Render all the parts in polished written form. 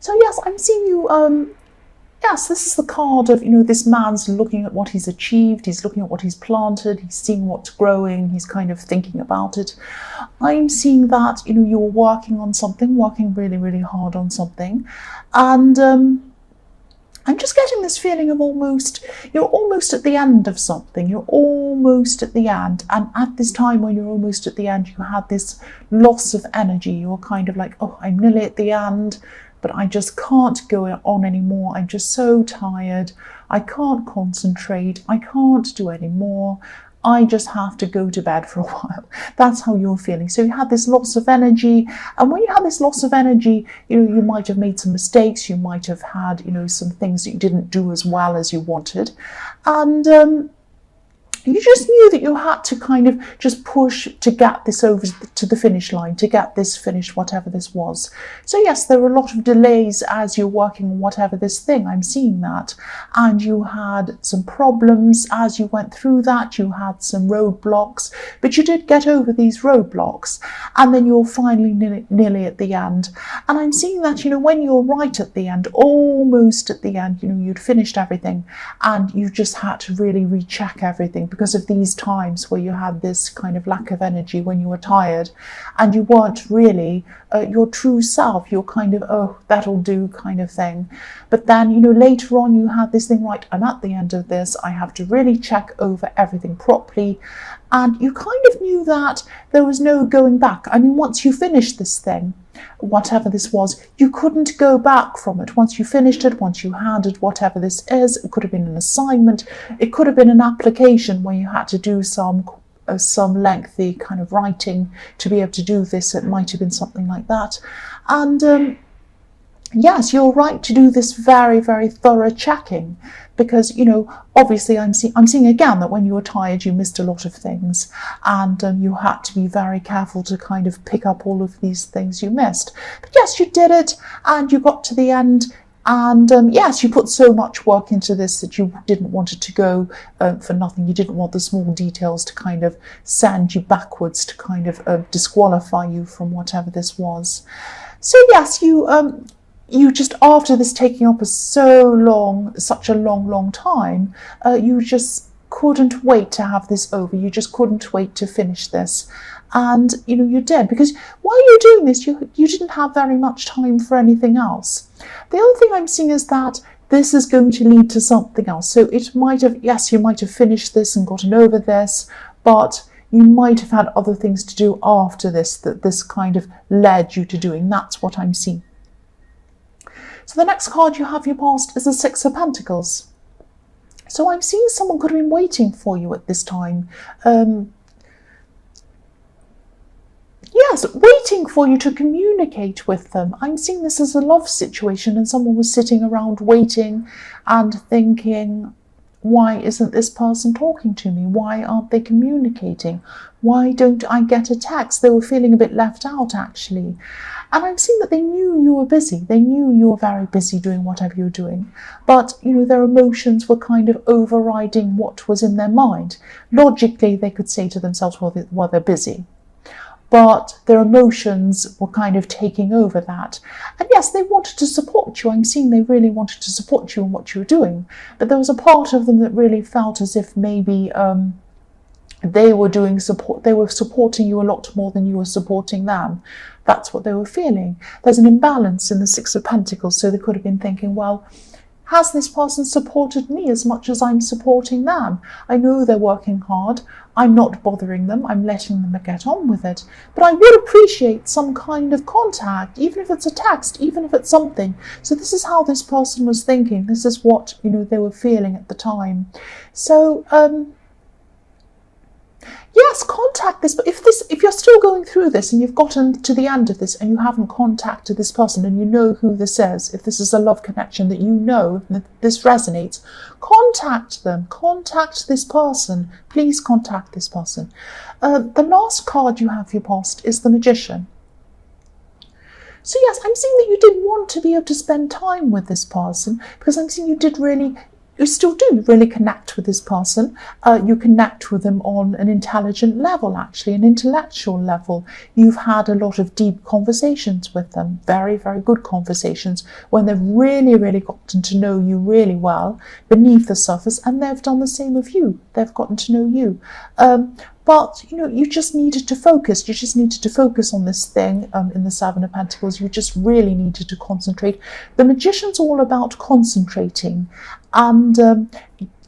So yes, I'm seeing you, yes, this is the card of, this man's looking at what he's achieved, he's looking at what he's planted, he's seeing what's growing, he's kind of thinking about it. I'm seeing that, you're working on something, working really, really hard on something. And I'm just getting this feeling of you're almost at the end of something, you're almost at the end. And at this time when you're almost at the end, you had this loss of energy. You're kind of like, oh, I'm nearly at the end, but I just can't go on anymore. I'm just so tired. I can't concentrate. I can't do any more. I just have to go to bed for a while. That's how you're feeling. So you had this loss of energy. And when you had this loss of energy, you might have made some mistakes. You might have had, some things that you didn't do as well as you wanted. And you just knew that you had to kind of just push to get this over to the finish line, to get this finished, whatever this was. So yes, there were a lot of delays as you're working on whatever this thing, I'm seeing that. And you had some problems as you went through that, you had some roadblocks, but you did get over these roadblocks. And then you're finally nearly at the end. And I'm seeing that, when you're right at the end, almost at the end, you'd finished everything and you just had to really recheck everything, because of these times where you had this kind of lack of energy, when you were tired and you weren't really your true self. You're kind of, oh, that'll do kind of thing. But then, later on you had this thing, right, I'm at the end of this. I have to really check over everything properly. And you kind of knew that there was no going back. I mean, once you finished this thing, whatever this was, you couldn't go back from it. Once you finished it, once you handed whatever this is, it could have been an assignment, it could have been an application where you had to do some lengthy kind of writing to be able to do this. It might have been something like that. And yes, you're right to do this very, very thorough checking, because, obviously I'm seeing again that when you were tired, you missed a lot of things, and you had to be very careful to kind of pick up all of these things you missed. But yes, you did it, and you got to the end. And yes, you put so much work into this that you didn't want it to go for nothing. You didn't want the small details to kind of send you backwards, to kind of disqualify you from whatever this was. So yes, you just, after this taking up such a long time, you just couldn't wait to have this over. You just couldn't wait to finish this. And, you did, because while you're doing this, you didn't have very much time for anything else. The other thing I'm seeing is that this is going to lead to something else. So it might have, yes, you might have finished this and gotten over this, but you might have had other things to do after this that this kind of led you to doing. That's what I'm seeing. So the next card you have your past is the Six of Pentacles. So I'm seeing someone could have been waiting for you at this time. Yes, waiting for you to communicate with them. I'm seeing this as a love situation, and someone was sitting around waiting and thinking, why isn't this person talking to me? Why aren't they communicating? Why don't I get a text? They were feeling a bit left out, actually. And I'm seeing that they knew you were busy. They knew you were very busy doing whatever you were doing. But, their emotions were kind of overriding what was in their mind. Logically, they could say to themselves, well, they're busy. But their emotions were kind of taking over that. And yes, they wanted to support you. I'm seeing they really wanted to support you in what you were doing. But there was a part of them that really felt as if maybe they were supporting you a lot more than you were supporting them. That's what they were feeling. There's an imbalance in the Six of Pentacles. So they could have been thinking, well, has this person supported me as much as I'm supporting them? I know they're working hard. I'm not bothering them. I'm letting them get on with it. But I would appreciate some kind of contact, even if it's a text, even if it's something. So this is how this person was thinking. This is what, they were feeling at the time. So, yes, contact this. But if you're still going through this and you've gotten to the end of this and you haven't contacted this person and you know who this is, if this is a love connection that you know that this resonates, contact them. Contact this person. Please contact this person. The last card you have for your past is the Magician. So yes, I'm seeing that you did want to be able to spend time with this person, because I'm seeing you did really you still do really connect with this person. You connect with them on an intelligent level, actually, an intellectual level. You've had a lot of deep conversations with them, very, very good conversations, when they've really, really gotten to know you really well beneath the surface, and they've done the same of you. They've gotten to know you. But, you just needed to focus. You just needed to focus on this thing in the Seven of Pentacles. You just really needed to concentrate. The Magician's all about concentrating and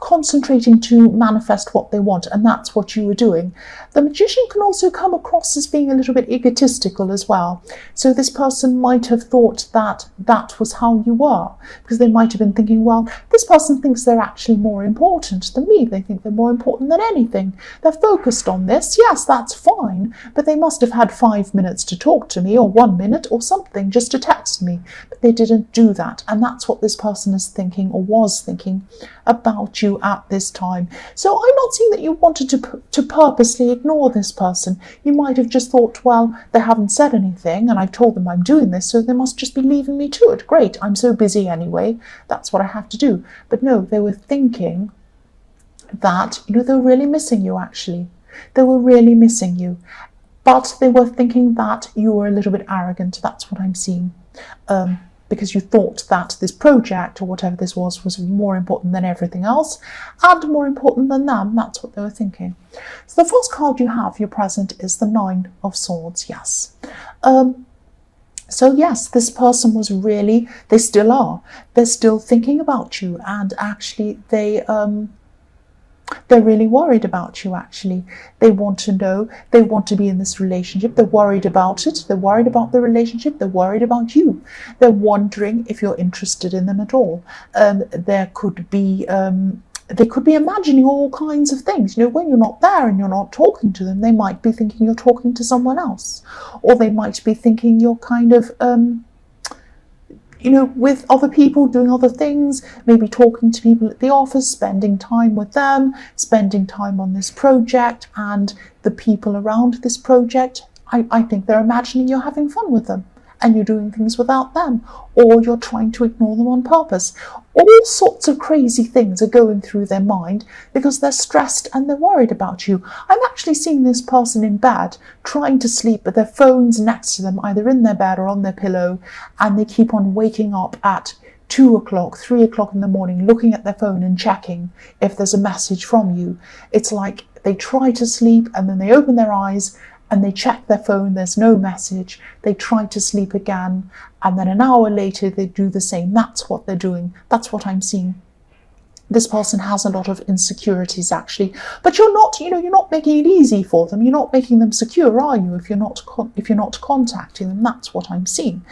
concentrating to manifest what they want, and that's what you were doing. The Magician can also come across as being a little bit egotistical as well. So this person might have thought that that was how you were, because they might have been thinking, well, this person thinks they're actually more important than me. They think they're more important than anything. They're focused on this. Yes, that's fine, but they must have had 5 minutes to talk to me, or 1 minute or something, just to text me. But they didn't do that, and that's what this person is thinking, or was thinking, about you at this time. So I'm not saying that you wanted to purposely ignore this person. You might have just thought, well, they haven't said anything and I've told them I'm doing this, so they must just be leaving me to it. Great, I'm so busy anyway, that's what I have to do. But no, they were thinking that, they were really missing you, actually. They were really missing you. But they were thinking that you were a little bit arrogant. That's what I'm seeing. Because you thought that this project, or whatever this was more important than everything else, and more important than them. That's what they were thinking. So the first card you have, your present, is the Nine of Swords, yes. So yes, this person was really, they still are, they're still thinking about you, and actually they're really worried about you, actually. They want to know, they want to be in this relationship. They're worried about it. They're worried about the relationship. They're worried about you. They're wondering if you're interested in them at all. They could be imagining all kinds of things. When you're not there and you're not talking to them, they might be thinking you're talking to someone else. Or they might be thinking you're kind of with other people, doing other things, maybe talking to people at the office, spending time with them, spending time on this project and the people around this project. I think they're imagining you're having fun with them and you're doing things without them, or you're trying to ignore them on purpose. All sorts of crazy things are going through their mind because they're stressed and they're worried about you. I'm actually seeing this person in bed trying to sleep, but their phone's next to them, either in their bed or on their pillow, and they keep on waking up at 2 o'clock, 3 o'clock in the morning, looking at their phone and checking if there's a message from you. It's like they try to sleep and then they open their eyes and they check their phone, there's no message. They try to sleep again, and then an hour later they do the same. That's what they're doing. That's what I'm seeing. This person has a lot of insecurities, actually, but you're not making it easy for them. You're not making them secure, are you? If you're not contacting them, that's what I'm seeing.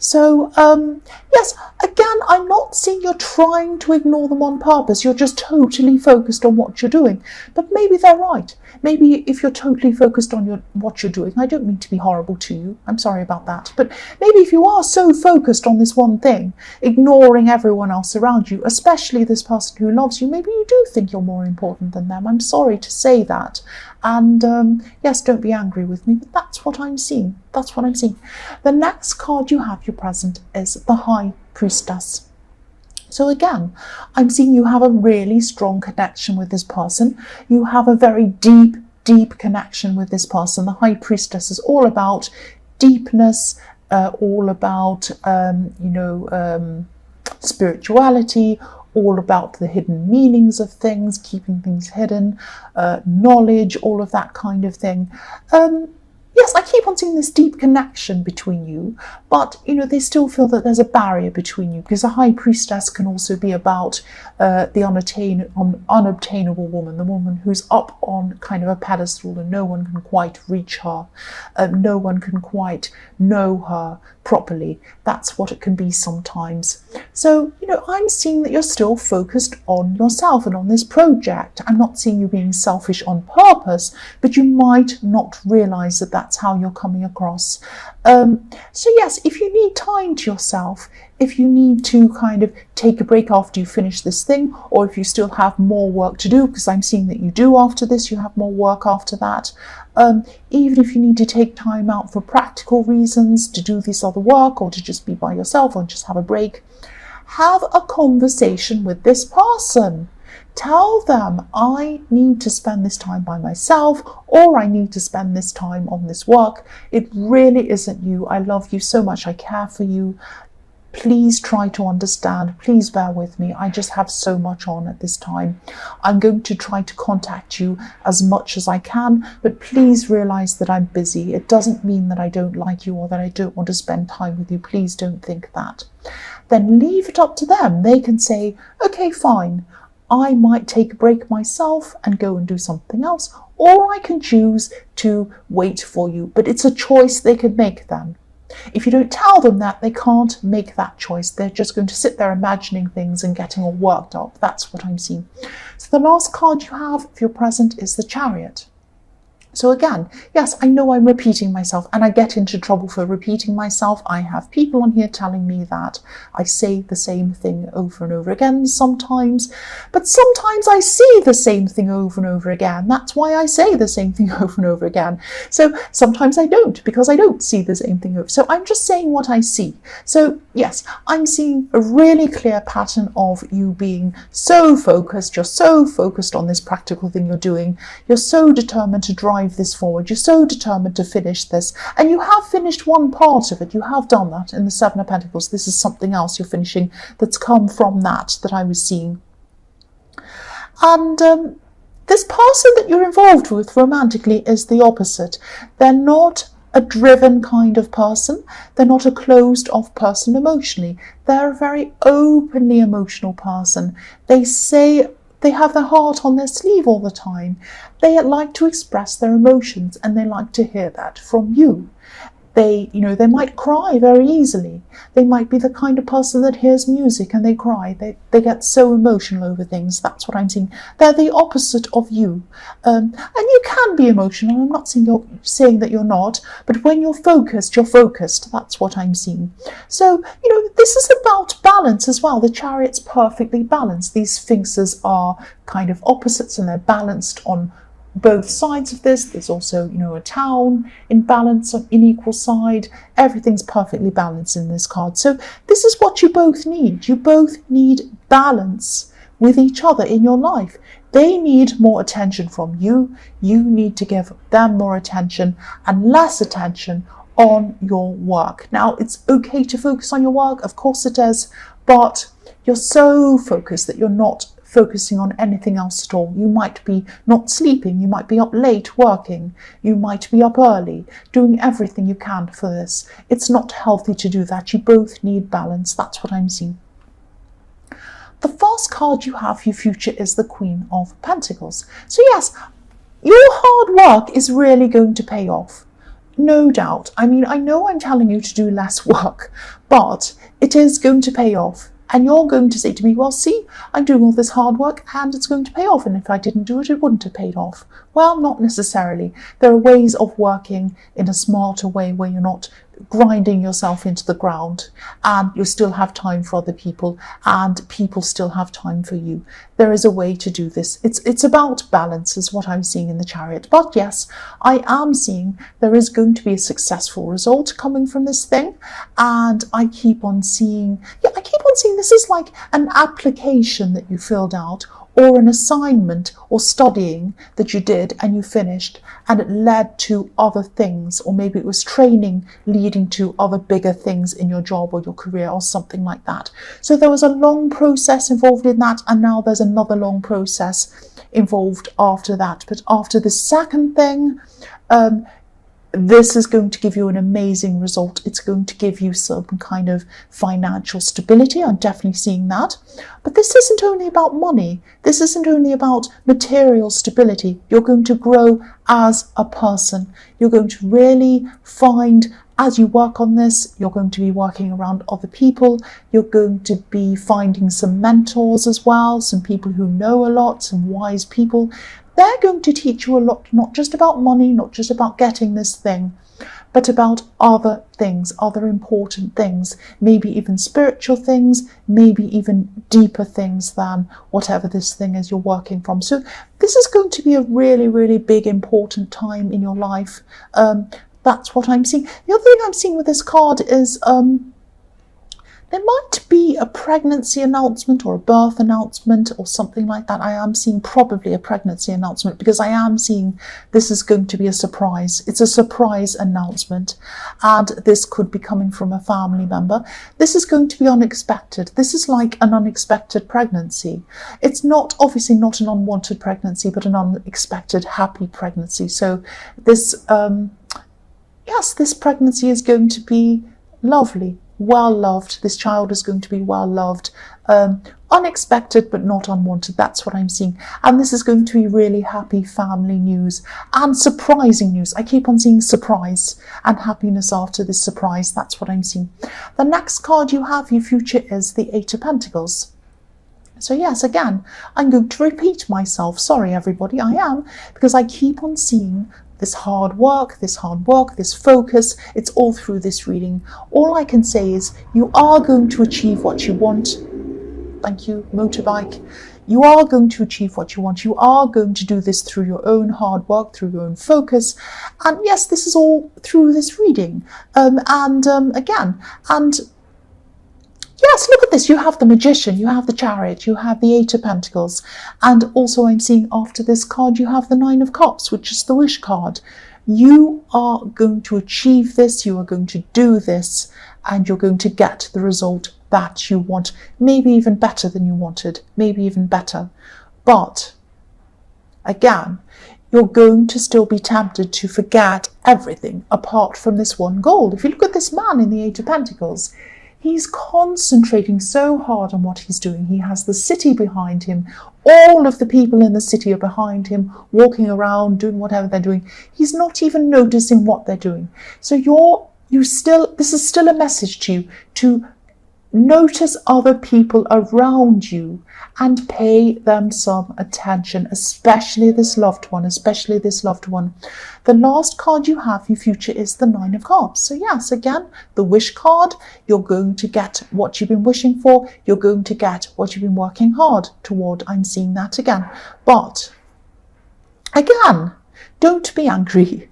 So yes, again, I'm not saying you're trying to ignore them on purpose. You're just totally focused on what you're doing. But maybe they're right. Maybe if you're totally focused on what you're doing, I don't mean to be horrible to you. I'm sorry about that. But maybe if you are so focused on this one thing, ignoring everyone else around you, especially this person who loves you, maybe you do think you're more important than them. I'm sorry to say that. And yes, don't be angry with me, but that's what I'm seeing. That's what I'm seeing. The next card you have, your present, is the High Priestess. So again, I'm seeing you have a really strong connection with this person. You have a very deep, deep connection with this person. The High Priestess is all about deepness, all about, spirituality, all about the hidden meanings of things, keeping things hidden, knowledge, all of that kind of thing. Yes, I keep on seeing this deep connection between you, but, they still feel that there's a barrier between you, because a High Priestess can also be about the unobtainable woman, the woman who's up on kind of a pedestal and no one can quite reach her, no one can quite know her properly. That's what it can be sometimes. So, I'm seeing that you're still focused on yourself and on this project. I'm not seeing you being selfish on purpose, but you might not realize that that's how you're coming across. So yes, if you need time to yourself, if you need to kind of take a break after you finish this thing, or if you still have more work to do, because I'm seeing that you do after this, you have more work after that. Even if you need to take time out for practical reasons to do this other work, or to just be by yourself, or just have a break, Have a conversation with this person. Tell them, I need to spend this time by myself, or I need to spend this time on this work. It really isn't you. I love you so much. I care for you. Please try to understand. Please bear with me. I just have so much on at this time. I'm going to try to contact you as much as I can, but please realize that I'm busy. It doesn't mean that I don't like you or that I don't want to spend time with you. Please don't think that. Then leave it up to them. They can say, okay, fine. I might take a break myself and go and do something else, or I can choose to wait for you. But it's a choice they can make then. If you don't tell them that, they can't make that choice. They're just going to sit there imagining things and getting all worked up. That's what I'm seeing. So the last card you have, if you're present, is the Chariot. So again, yes, I know I'm repeating myself, and I get into trouble for repeating myself. I have people on here telling me that I say the same thing over and over again sometimes, but sometimes I see the same thing over and over again. That's why I say the same thing over and over again. So sometimes I don't, because I don't see the same thing over. So I'm just saying what I see. So yes, I'm seeing a really clear pattern of you being so focused. You're so focused on this practical thing you're doing. You're so determined to drive this forward. You're so determined to finish this, and you have finished one part of it. You have done that in the Seven of Pentacles. This is something else you're finishing that's come from that I was seeing. And this person that you're involved with romantically is the opposite. They're not a driven kind of person. They're not a closed off person emotionally. They're a very openly emotional person. They say they have their heart on their sleeve all the time. They like to express their emotions, and they like to hear that from you. They might cry very easily. They might be the kind of person that hears music and they cry. They get so emotional over things. That's what I'm seeing. They're the opposite of you. And you can be emotional. I'm not saying that you're not, but when you're focused, you're focused. That's what I'm seeing. So, this is about balance as well. The Chariot's perfectly balanced. These Sphinxes are kind of opposites, and they're balanced on both sides of this. There's also, a town in balance on in equal side. Everything's perfectly balanced in this card. So this is what you both need. You both need balance with each other in your life. They need more attention from you. You need to give them more attention and less attention on your work. Now, it's okay to focus on your work. Of course it is, but you're so focused that you're not focusing on anything else at all. You might be not sleeping, you might be up late working, you might be up early, doing everything you can for this. It's not healthy to do that. You both need balance. That's what I'm seeing. The first card you have for your future is the Queen of Pentacles. So yes, your hard work is really going to pay off. No doubt. I mean, I know I'm telling you to do less work, but it is going to pay off. And you're going to say to me, well, see, I'm doing all this hard work and it's going to pay off. And if I didn't do it, it wouldn't have paid off. Well, not necessarily. There are ways of working in a smarter way where you're not grinding yourself into the ground, and you still have time for other people, and people still have time for you. There is a way to do this. It's about balance is what I'm seeing in the Chariot. But yes, I am seeing there is going to be a successful result coming from this thing. And I keep on seeing this is like an application that you filled out, or an assignment or studying that you did and you finished, and it led to other things, or maybe it was training leading to other bigger things in your job or your career or something like that. So there was a long process involved in that, and now there's another long process involved after that. But after the second thing, this is going to give you an amazing result. It's going to give you some kind of financial stability. I'm definitely seeing that. But this isn't only about money. This isn't only about material stability. You're going to grow as a person. You're going to really find, as you work on this, you're going to be working around other people. You're going to be finding some mentors as well, some people who know a lot, some wise people. They're going to teach you a lot, not just about money, not just about getting this thing, but about other things, other important things, maybe even spiritual things, maybe even deeper things than whatever this thing is you're working from. So this is going to be a really, really big, important time in your life. That's what I'm seeing. The other thing I'm seeing with this card is there might be a pregnancy announcement or a birth announcement or something like that. I am seeing probably a pregnancy announcement, because I am seeing this is going to be a surprise. It's a surprise announcement, and this could be coming from a family member. This is going to be unexpected. This is like an unexpected pregnancy. It's not, obviously not an unwanted pregnancy, but an unexpected happy pregnancy. So this, yes, this pregnancy is going to be lovely, well loved. This child is going to be well loved, unexpected but not unwanted. That's what I'm seeing. And this is going to be really happy family news and surprising news. I keep on seeing surprise and happiness after this surprise. That's what I'm seeing. The next card you have, your future, is the Eight of Pentacles. So yes, again, I'm going to repeat myself. Sorry, everybody, I am, because I keep on seeing this hard work, this focus. It's all through this reading. All I can say is you are going to achieve what you want. Thank you, motorbike. You are going to achieve what you want. You are going to do this through your own hard work, through your own focus. And yes, this is all through this reading. Yes, look at this. You have the Magician, you have the Chariot, you have the Eight of Pentacles. And also I'm seeing after this card, you have the Nine of Cups, which is the wish card. You are going to achieve this. You are going to do this, and you're going to get the result that you want. Maybe even better than you wanted, maybe even better. But again, you're going to still be tempted to forget everything apart from this one goal. If you look at this man in the Eight of Pentacles, he's concentrating so hard on what he's doing. He has the city behind him. All of the people in the city are behind him, walking around, doing whatever they're doing. He's not even noticing what they're doing. So this is still a message to you to notice other people around you and pay them some attention, especially this loved one, The last card you have, your future, is the Nine of Cups. So yes, again, the wish card, you're going to get what you've been wishing for. You're going to get what you've been working hard toward. I'm seeing that again. But again, don't be angry.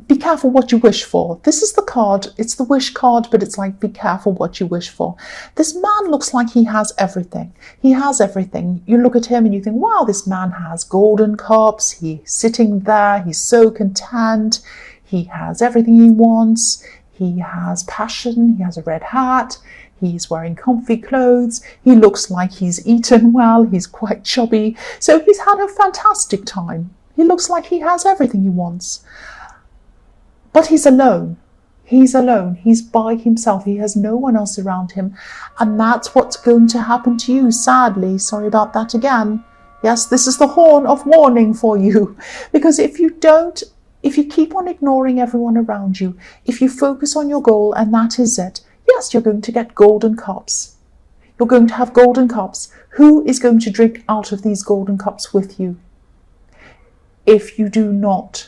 Be careful what you wish for. This is the card. It's the wish card, but it's like, be careful what you wish for. This man looks like he has everything. He has everything. You look at him and you think, wow, this man has golden cups. He's sitting there. He's so content. He has everything he wants. He has passion. He has a red hat. He's wearing comfy clothes. He looks like he's eaten well. He's quite chubby. So he's had a fantastic time. He looks like he has everything he wants. But he's alone. He's alone. He's by himself. He has no one else around him. And that's what's going to happen to you, sadly. Sorry about that again. Yes, this is the horn of warning for you. Because if you keep on ignoring everyone around you, if you focus on your goal and that is it, yes, you're going to get golden cups. You're going to have golden cups. Who is going to drink out of these golden cups with you? If you do not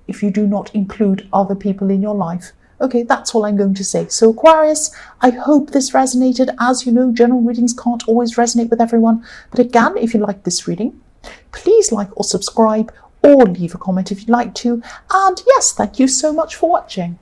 include other people in your life. Okay, that's all I'm going to say. So Aquarius, I hope this resonated. As you know, general readings can't always resonate with everyone. But again, if you like this reading, please like or subscribe or leave a comment if you'd like to. And yes, thank you so much for watching.